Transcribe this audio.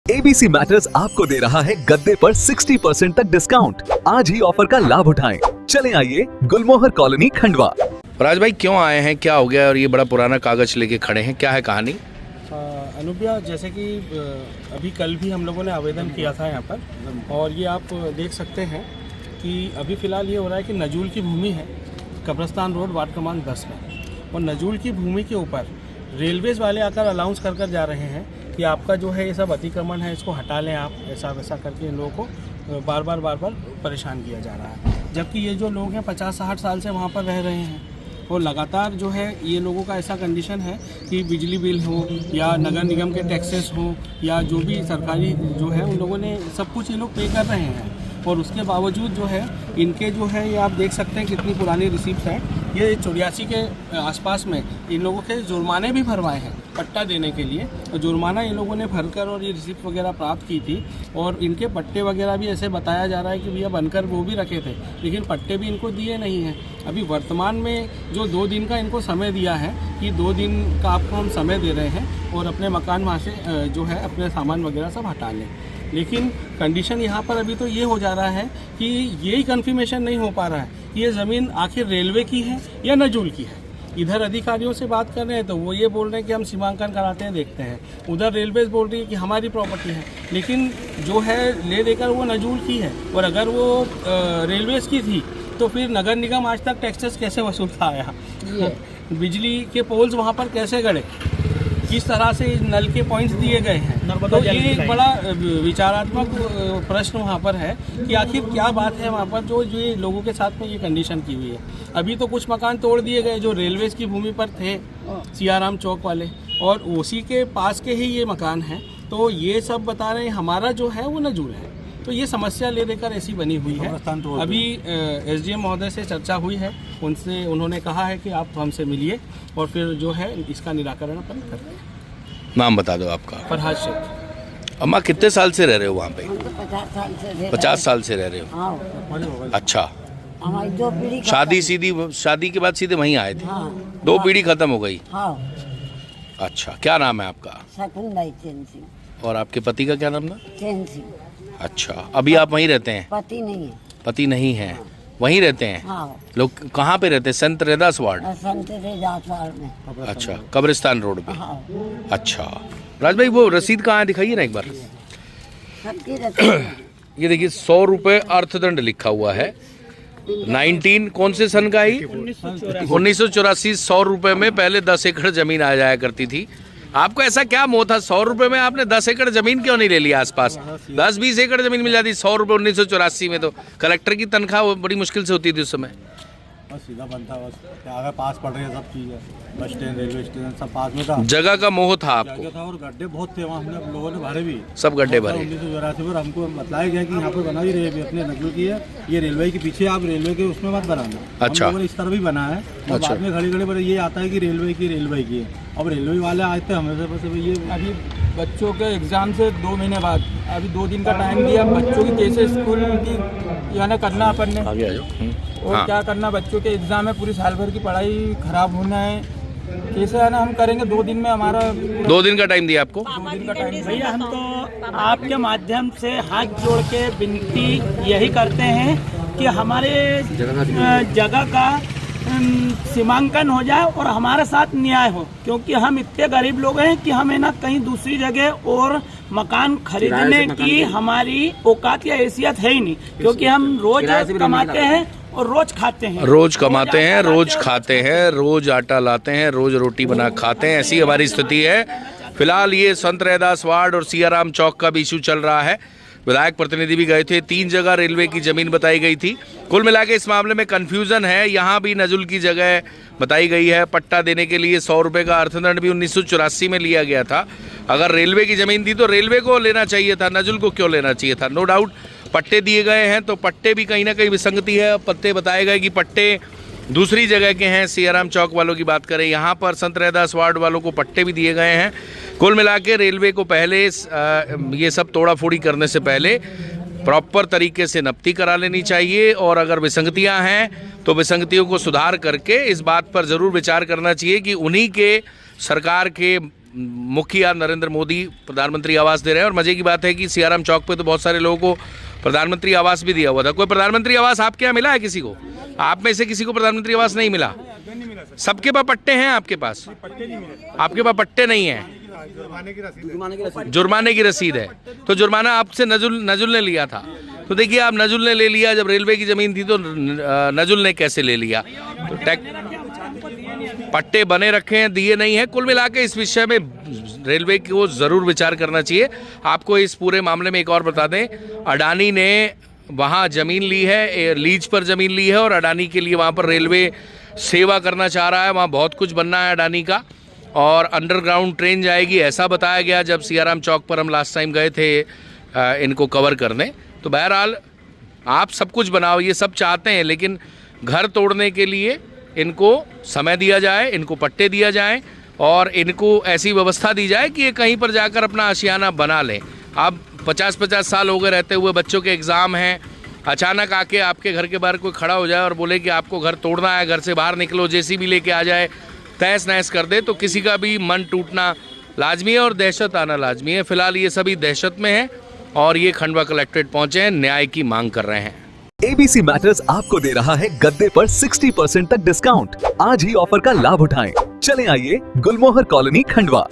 ABC matters आपको दे रहा है गद्दे पर 60% तक डिस्काउंट। आज ही ऑफर का लाभ उठाएं। चले आइए गुलमोहर कॉलोनी खंडवा। राज भाई क्यों आए हैं, क्या हो गया और ये बड़ा पुराना कागज लेके खड़े हैं, क्या है कहानी? अनुप्रिया, जैसे कि अभी कल भी हम लोगों ने आवेदन किया था यहाँ पर, और ये आप देख सकते हैं कि अभी फ़िलहाल ये हो रहा है कि नजूल की भूमि है, कब्रस्तान रोड, वार्ड क्रमांक 10 में, और नजूल की भूमि के ऊपर रेलवेज़ वाले आकर अलाउंस कर जा रहे हैं कि आपका जो है ये सब अतिक्रमण है, इसको हटा लें आप, ऐसा वैसा करके इन लोगों को बार बार परेशान किया जा रहा है। जबकि ये जो लोग हैं 50-60 साल से वहाँ पर रह रहे हैं, और लगातार जो है ये लोगों का ऐसा कंडीशन है कि बिजली बिल हो या नगर निगम के टैक्सेस हो या जो भी सरकारी जो है उन लोगों ने सब कुछ ये लोग पे कर रहे हैं, और उसके बावजूद जो है इनके जो है ये आप देख सकते हैं कितनी पुरानी रिसिप्ट है। ये 84 के आसपास में इन लोगों के जुर्माने भी भरवाए हैं पट्टा देने के लिए, और जुर्माना इन लोगों ने भरकर और ये रिसिप्ट वगैरह प्राप्त की थी, और इनके पट्टे वगैरह भी ऐसे बताया जा रहा है कि भैया बनकर वो भी रखे थे, लेकिन पट्टे भी इनको दिए नहीं हैं। अभी वर्तमान में जो 2 दिन का इनको समय दिया है कि 2 दिन का आपको हम समय दे रहे हैं और अपने मकान वहाँ से जो है अपने सामान वगैरह सब हटा लें, लेकिन कंडीशन यहाँ पर अभी तो ये हो जा रहा है कि यही कन्फर्मेशन नहीं हो पा रहा है कि ये ज़मीन आखिर रेलवे की है या नजूल की है। इधर अधिकारियों से बात कर रहे हैं तो वो ये बोल रहे हैं कि हम सीमांकन कराते हैं, देखते हैं। उधर रेलवेज बोल रही है कि हमारी प्रॉपर्टी है, लेकिन जो है ले देकर वो नजूल की है, और अगर वो रेलवेज की थी तो फिर नगर निगम आज तक टैक्सेस कैसे वसूलता आया, बिजली के पोल्स वहाँ पर कैसे गड़े, किस तरह से नल के पॉइंट्स दिए गए हैं। तो ये एक बड़ा विचारात्मक प्रश्न वहाँ पर है कि आखिर क्या बात है वहाँ पर जो ये लोगों के साथ में ये कंडीशन की हुई है। अभी तो कुछ मकान तोड़ दिए गए जो रेलवेज की भूमि पर थे, सियाराम चौक वाले, और उसी के पास के ही ये मकान हैं। तो ये सब बता रहे हैं हमारा जो है वो नजूल है, तो ये समस्या ले लेकर ऐसी बनी हुई है। अभी SDM महोदय से चर्चा हुई है, उनसे उन्होंने कहा है कि आप हमसे मिलिए और फिर जो है इसका निराकरण अपन करते हैं। नाम बता दो आपका। फरहाद शेख। अम्मा कितने साल से रह रहे हो वहाँ पे? 50 साल से रह रहे हो। हाँ। अच्छा, हमारी 2 पीढ़ी शादी के बाद सीधे वहीं आए थे? हाँ। 2 पीढ़ी खत्म हो गई। हाँ। अच्छा, क्या नाम है आपका? शकुन भाई चैन सिंह। और आपके पति का क्या नाम था? चैन सिंह। अच्छा, अभी आप वहीं रहते हैं? पति नहीं है। पति नहीं है, वहीं रहते हैं? हाँ। लोग कहाँ पे रहते हैं? संत रैदास वार्ड? संत रैदास वार्ड में। अच्छा, कब्रिस्तान रोड पे। हाँ। अच्छा, राज भाई वो रसीद कहाँ है, दिखाइए ना एक बार। सबकी रसीद। ये देखिए 100 रुपये अर्थदंड लिखा हुआ है। 19 कौन से सन का ही? 1984। 100 रुपये में पहले 10 एकड़ जमीन आ जाया करती थी। आपको ऐसा क्या मोह था 100 रुपये में आपने 10 एकड़ जमीन क्यों नहीं ले लिया? आसपास 10-20 एकड़ जमीन मिल जाती। 100 रुपये 1984 में तो कलेक्टर की तनख्वाह बड़ी मुश्किल से होती थी उस समय। बस सीधा बनता, बस अगर पास पड़ रही है सब चीज़ है, बस स्टैंड, रेलवे स्टेशन सब पास में था। जगह का मोह था आपको? जगह था, और गड्ढे बहुत थे वहाँ, हमने लोगों ने भरे भी, सब गड्ढे भरे। 1984 पर हमको बताया गया कि यहाँ पर बना ही रहे अपने नजूल की है, ये रेलवे के पीछे, आप रेलवे के उसमें मत बनाना। अच्छा। हम लोगों ने इस तरह भी बना है, और बाद में घड़ी पर ये आता है कि रेलवे की है। अब रेलवे वाले आए थे हमें से, बस ये अभी बच्चों के एग्ज़ाम से 2 महीने बाद अभी 2 दिन का टाइम दिया, बच्चों की कैसे स्कूल की यानी करना अपन ने, आगे आ जाओ। और हाँ। क्या करना, बच्चों के एग्ज़ाम है, पूरी साल भर की पढ़ाई खराब होना है, कैसे है ना हम करेंगे। 2 दिन में हमारा 2 दिन का टाइम दिया आपको? 2 दिन का टाइम। भैया हम तो आपके माध्यम से हाथ जोड़ के विनती यही करते हैं कि हमारे जगह का सीमांकन हो जाए और हमारे साथ न्याय हो, क्योंकि हम इतने गरीब लोग हैं कि हमें ना कहीं दूसरी जगह और मकान खरीदने की हमारी औकात या हैसियत है ही नहीं, क्योंकि हम रोज कमाते हैं और रोज खाते हैं। रोज कमाते हैं, रोज खाते हैं, रोज आटा लाते हैं, रोज रोटी बना खाते हैं, ऐसी हमारी स्थिति है। फिलहाल ये संत रैदास वार्ड और सियाराम चौक का भी इशू चल रहा है। विधायक प्रतिनिधि भी गए थे, 3 जगह रेलवे की जमीन बताई गई थी। कुल मिला के इस मामले में कन्फ्यूजन है। यहाँ भी नजुल की जगह बताई गई है। पट्टा देने के लिए 100 रुपये का अर्थदंड भी 1984 में लिया गया था। अगर रेलवे की ज़मीन थी तो रेलवे को लेना चाहिए था, नजुल को क्यों लेना चाहिए था? नो डाउट पट्टे दिए गए हैं तो पट्टे भी कहीं ना कहीं विसंगति है। पट्टे बताए गए कि पट्टे दूसरी जगह के हैं। सियाराम चौक वालों की बात करें, यहाँ पर संत रैदास वार्ड वालों को पट्टे भी दिए गए हैं। कुल मिला के रेलवे को पहले ये सब तोड़ा फोड़ी करने से पहले प्रॉपर तरीके से नप्ती करा लेनी चाहिए, और अगर विसंगतियां हैं तो विसंगतियों को सुधार करके इस बात पर ज़रूर विचार करना चाहिए कि उन्हीं के सरकार के मुखिया नरेंद्र मोदी प्रधानमंत्री आवास दे रहे हैं। और मजे की बात है कि सियाराम चौक पे तो बहुत सारे लोगों को प्रधानमंत्री आवास भी दिया हुआ था। कोई प्रधानमंत्री आवास आपके यहाँ मिला है किसी को? आप में से किसी को प्रधानमंत्री आवास नहीं मिला? सबके पास पट्टे हैं, आपके पास? आपके पास पट्टे नहीं है, जुर्माने की रसीद है। तो जुर्माना आपसे नजुल ने लिया था। तो देखिए, आप नजुल ने ले लिया, जब रेलवे की जमीन थी तो नजुल ने कैसे ले लिया? तो पट्टे बने रखे हैं, दिए नहीं है। कुल मिला के इस विषय में रेलवे को ज़रूर विचार करना चाहिए। आपको इस पूरे मामले में एक और बता दें, अडानी ने वहाँ ज़मीन ली है, लीज पर ज़मीन ली है, और अडानी के लिए वहाँ पर रेलवे सेवा करना चाह रहा है। वहाँ बहुत कुछ बनना है अडानी का, और अंडरग्राउंड ट्रेन जाएगी, ऐसा बताया गया जब सियाराम चौक पर हम लास्ट टाइम गए थे इनको कवर करने। तो बहरहाल आप सब कुछ बनाओ, ये सब चाहते हैं, लेकिन घर तोड़ने के लिए इनको समय दिया जाए, इनको पट्टे दिया जाए, और इनको ऐसी व्यवस्था दी जाए कि ये कहीं पर जाकर अपना आशियाना बना लें। अब 50-50 साल हो गए रहते हुए, बच्चों के एग्ज़ाम हैं, अचानक आके आपके घर के बाहर कोई खड़ा हो जाए और बोले कि आपको घर तोड़ना है, घर से बाहर निकलो, जेसीबी लेके आ जाए, तहस नहस कर दे, तो किसी का भी मन टूटना लाजमी है और दहशत आना लाजमी है। फिलहाल ये सभी दहशत में हैं और ये खंडवा कलेक्ट्रेट पहुंचे हैं, न्याय की मांग कर रहे हैं। ABC मैटर्स आपको दे रहा है गद्दे पर 60% तक डिस्काउंट। आज ही ऑफर का लाभ उठाएं। चले आइए गुलमोहर कॉलोनी खंडवा।